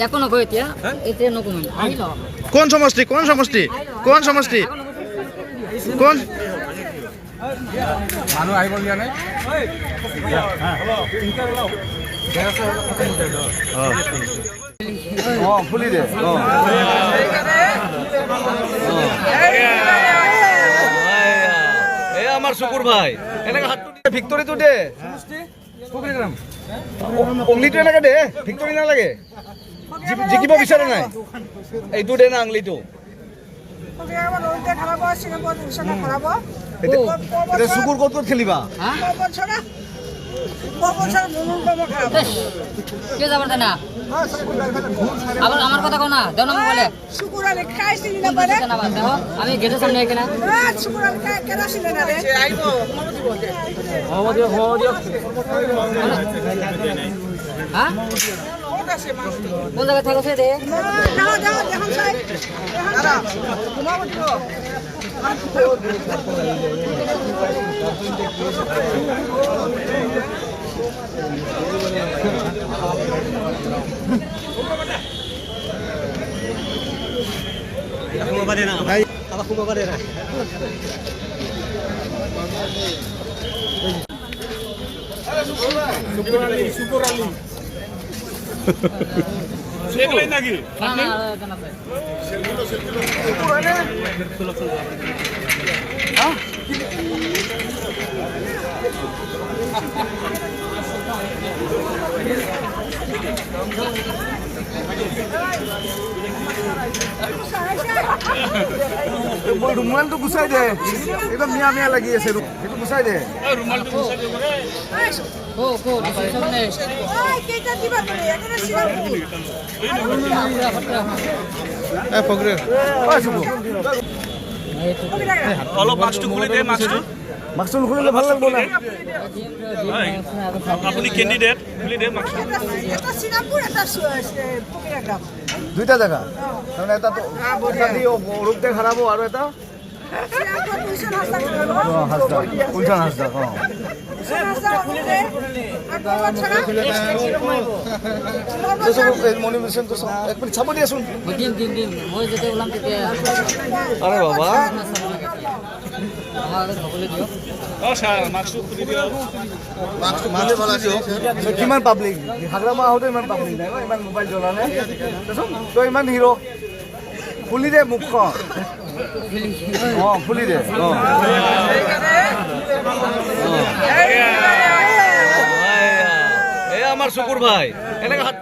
এখনো গৈ এতিয়া এতিয়া নকমেন আহিল কোন সমষ্টি কোন সমষ্টি কোন সমষ্টি কোন মানুহ আহিব দিয়া নাই ফুলি দে আমার শুকুর ভাই এনেকে হাত ভিক্টরিটো দে অংলিটো এনেকে দে ভিক্টৰি নালাগে জিকিব বিচৰা নাই এইটো দে না আংলিটো এতিয়া চুকুৰ ক'ত ক'ত খেলিবা কে যাবার না আবার আমার কথা কও না দেও না বলে শুকুরালে খাইছিলি না পারে আমি গেটের সামনে এখানে শুকুরালে কেনা ছিল না রে আইবো হ্যাঁ কোন জায়গায় থাকো সে দে যাও যাও দেখুন সাহেব দাঁড়া ঘুমাবো দিব ৰুমালটো গুচাই দে একদম মিয়া মিয়া লাগি আছে সেইটো গুচাই দে ও কো সামনে ওই কেটা দিবা তুমি এখানে অলপ মাছটো খুলি দে মাছটো মাছটো নুখুলিলে ভাল লাগব না আপুনি ক্যান্ডিডেট খুলি দে মাছটো এটা সিনাপুর এটা পকিরা গ্রাম দুইটা জায়গা মানে এটা তো রূপ দে খারাপ আর এটা সিনাপুর পয়সা হাসা হাসদা উল্টা হাসদা মনিমেশন তো এক মিনিট চাব দিয়াচোন দিন মই যেতে ওলাম তেতিয়া আরে বাবা আমার সকলে দিও ও স্যার মাছটো খুলি দিও কিমান পাব্লিক হাগৰামা আহোঁতে ইমান পাব্লিক নাই ইমান মোবাইল জ্বলা নাই তই ইমান হিৰো খুলি দে মুখখন খুলি দে আমাৰ শুকুৰ ভাই এনেকে হাত